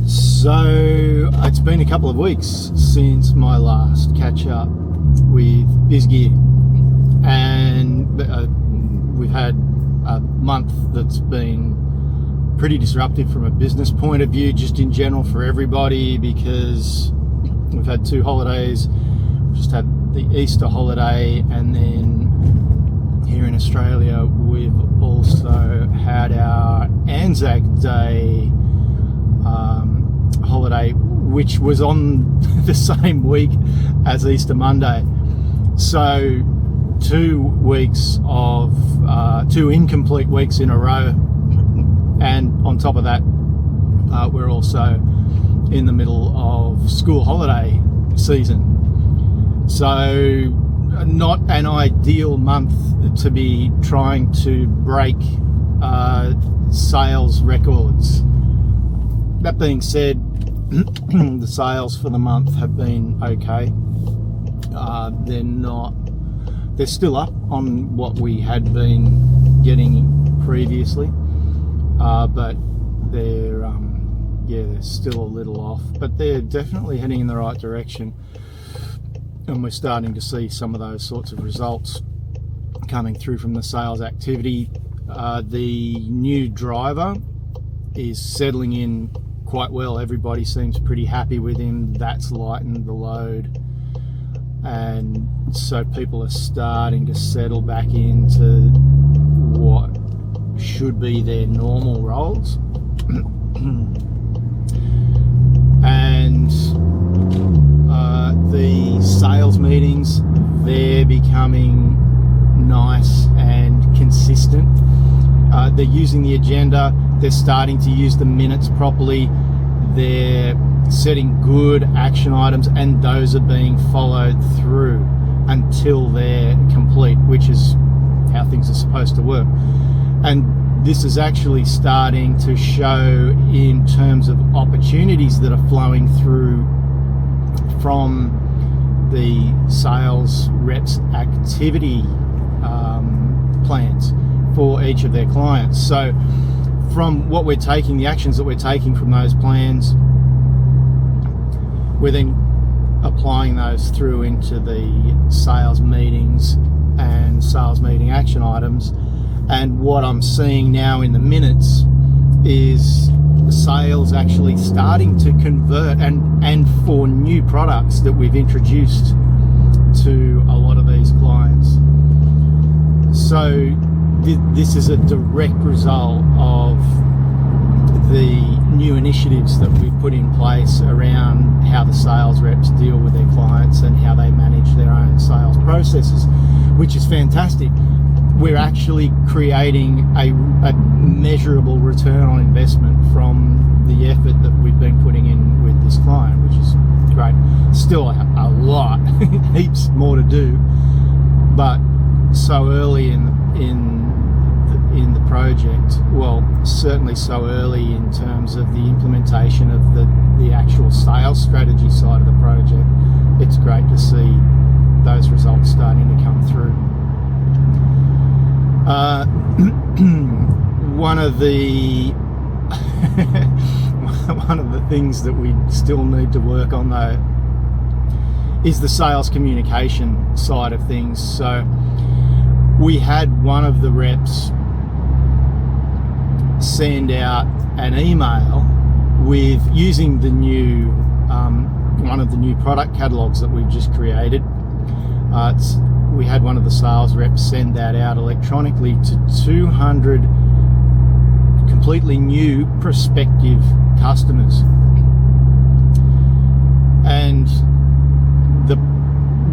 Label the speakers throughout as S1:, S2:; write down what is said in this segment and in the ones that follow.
S1: So it's been a couple of weeks since my last catch up with BizGear, and we've had a month that's been pretty disruptive from a business point of view, just in general for everybody, because we've had 2 holidays. We've just had the Easter holiday, and then here in Australia we've also had our Anzac Day holiday, which was on the same week as Easter Monday. So 2 weeks of 2 incomplete weeks in a row, and on top of that we're also in the middle of school holiday season, so not an ideal month to be trying to break sales records. That being said, the sales for the month have been okay. They're still up on what we had been getting previously, but they're still a little off, but they're definitely heading in the right direction, and we're starting to see some of those sorts of results coming through from the sales activity. The new driver is settling in quite well. Everybody seems pretty happy with him. That's lightened the load, and so people are starting to settle back into what should be their normal roles. And the sales meetings, they're becoming nice and consistent. They're using the agenda, they're starting to use the minutes properly, they're setting good action items, and those are being followed through until they're complete, which is how things are supposed to work. And this is actually starting to show in terms of opportunities that are flowing through from the sales reps' activity plans for each of their clients. So from what we're taking, the actions that we're taking from those plans, we're then applying those through into the sales meetings and sales meeting action items. And what I'm seeing now in the minutes is the sales actually starting to convert, and for new products that we've introduced to a lot of these clients. So this is a direct result of the new initiatives that we've put in place around how the sales reps deal with their clients and how they manage their own sales processes, which is fantastic. We're actually creating a measurable return on investment from the effort that we've been putting in with this client, which is great. Still a lot, heaps more to do, but so early in the project, well, certainly so early in terms of the implementation of the actual sales strategy side of the project, it's great to see those results starting to come through. One of the things that we still need to work on, though, is the sales communication side of things. So we had one of the reps send out an email with using the new one of the new product catalogs that we've just created. We had one of the sales reps send that out electronically to 200 completely new prospective customers, and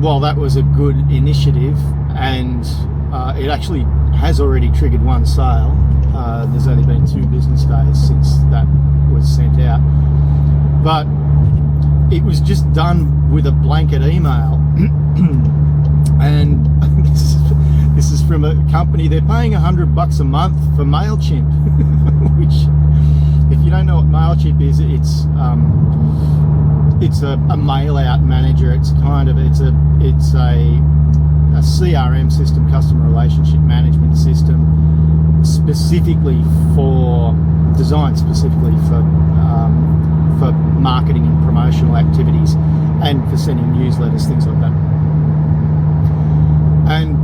S1: while that was a good initiative, and it actually has already triggered one sale. There's only been 2 business days since that was sent out, but it was just done with a blanket email. And this is from a company, they're paying $100 a month for MailChimp, which, if you don't know what MailChimp is, it's a mail out manager. It's a a CRM system, customer relationship management system, designed specifically for marketing and promotional activities, and for sending newsletters, things like that. And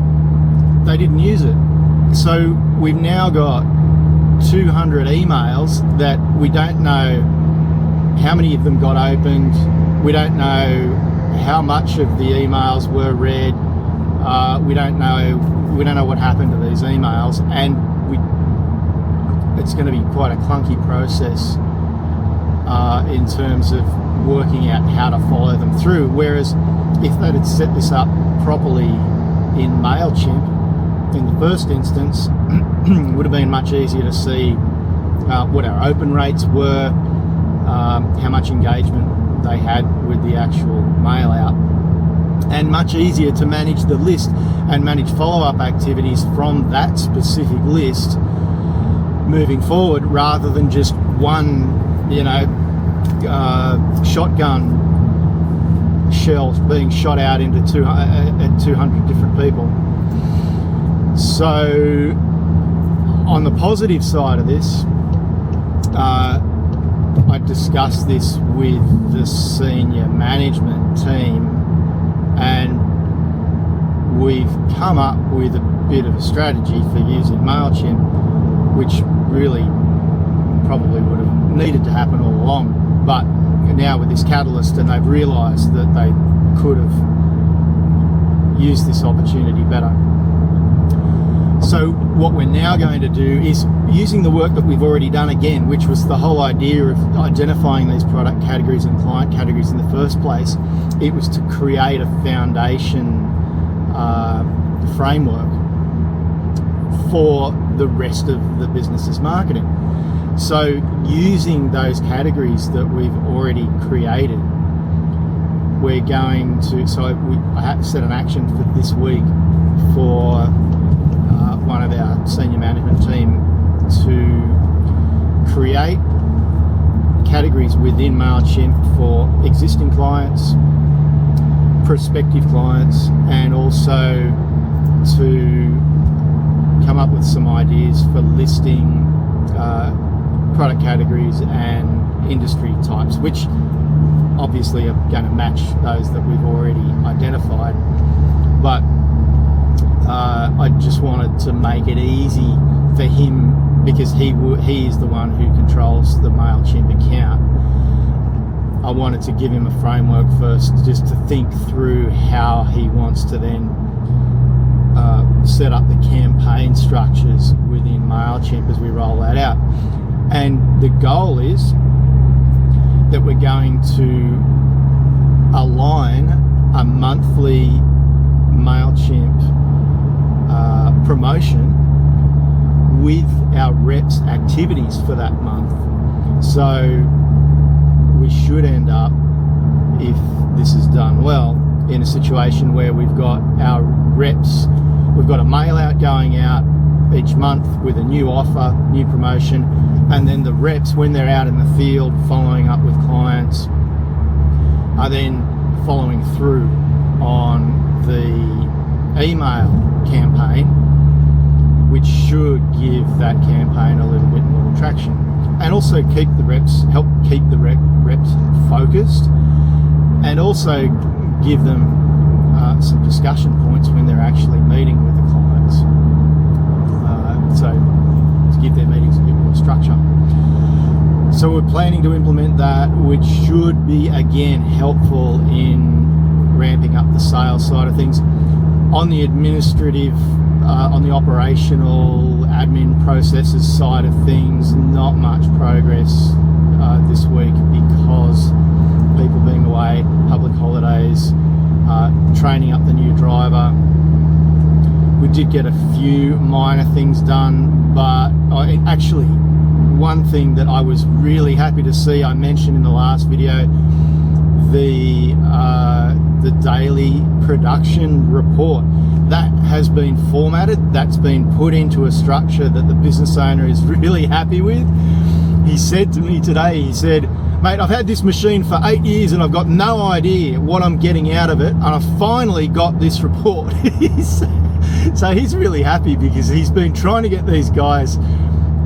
S1: they didn't use it. So we've now got 200 emails that we don't know how many of them got opened. We don't know how much of the emails were read. We don't know what happened to these emails, and it's going to be quite a clunky process in terms of working out how to follow them through. Whereas if they'd had set this up properly in MailChimp in the first instance, it would have been much easier to see what our open rates were, how much engagement they had with the actual mail out, and much easier to manage the list and manage follow-up activities from that specific list moving forward, rather than just one, shotgun shells being shot out into 200 different people. So on the positive side of this, I discussed this with the senior management team, and we've come up with a bit of a strategy for using MailChimp, which really probably would have needed to happen all along. But now with this catalyst, and they've realised that they could have used this opportunity better. So what we're now going to do is, using the work that we've already done again, which was the whole idea of identifying these product categories and client categories in the first place, it was to create a foundation framework for the rest of the business's marketing. So using those categories that we've already created, we're going to, I had to set an action for this week for one of our senior management team to create categories within MailChimp for existing clients, prospective clients, and also to come up with some ideas for listing product categories and industry types, which obviously are going to match those that we've already identified. But I just wanted to make it easy for him, because he is the one who controls the MailChimp account. I wanted to give him a framework first, just to think through how he wants to then set up the campaign structures within MailChimp as we roll that out. And the goal is that we're going to align a monthly MailChimp promotion with our reps' activities for that month. So we should end up, if this is done well, in a situation where we've got our reps, we've got a mail out going out each month with a new offer, new promotion, and then the reps, when they're out in the field following up with clients, are then following through on the email campaign, which should give that campaign a little bit more traction, and also help keep the reps focused, and also give them some discussion points when they're actually meeting with the clients. So to give their meetings a bit more structure. So we're planning to implement that, which should be again helpful in ramping up the sales side of things. On the administrative, on the operational admin processes side of things, not much progress this week because people being away, public holidays, training up the new driver. We did get a few minor things done, but actually one thing that I was really happy to see, I mentioned in the last video, the daily production report. That has been formatted, that's been put into a structure that the business owner is really happy with. He said to me today, he said, mate, I've had this machine for 8 years and I've got no idea what I'm getting out of it, and I finally got this report. So he's really happy because he's been trying to get these guys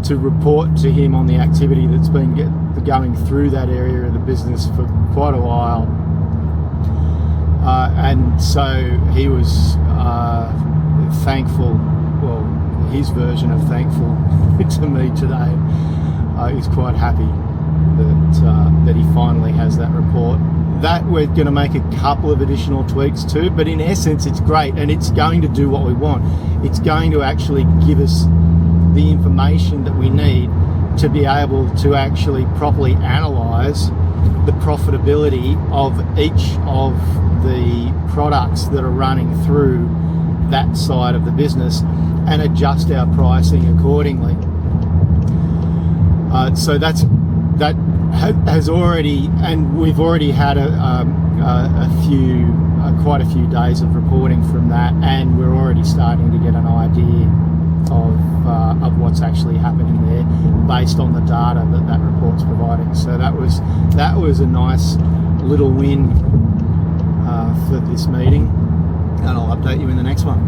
S1: to report to him on the activity that's been going through that area of the business for quite a while. And so he was thankful, well, his version of thankful to me today. He's quite happy that he finally has that report. That we're going to make a couple of additional tweaks to, but in essence it's great, and it's going to do what we want. It's going to actually give us the information that we need to be able to actually properly analyse the profitability of each of the products that are running through that side of the business and adjust our pricing accordingly. So that has already, and we've already had quite a few days of reporting from that, and we're already starting to get an idea of what's actually happening there based on the data that report's providing. So that was a nice little win for this meeting, and I'll update you in the next one.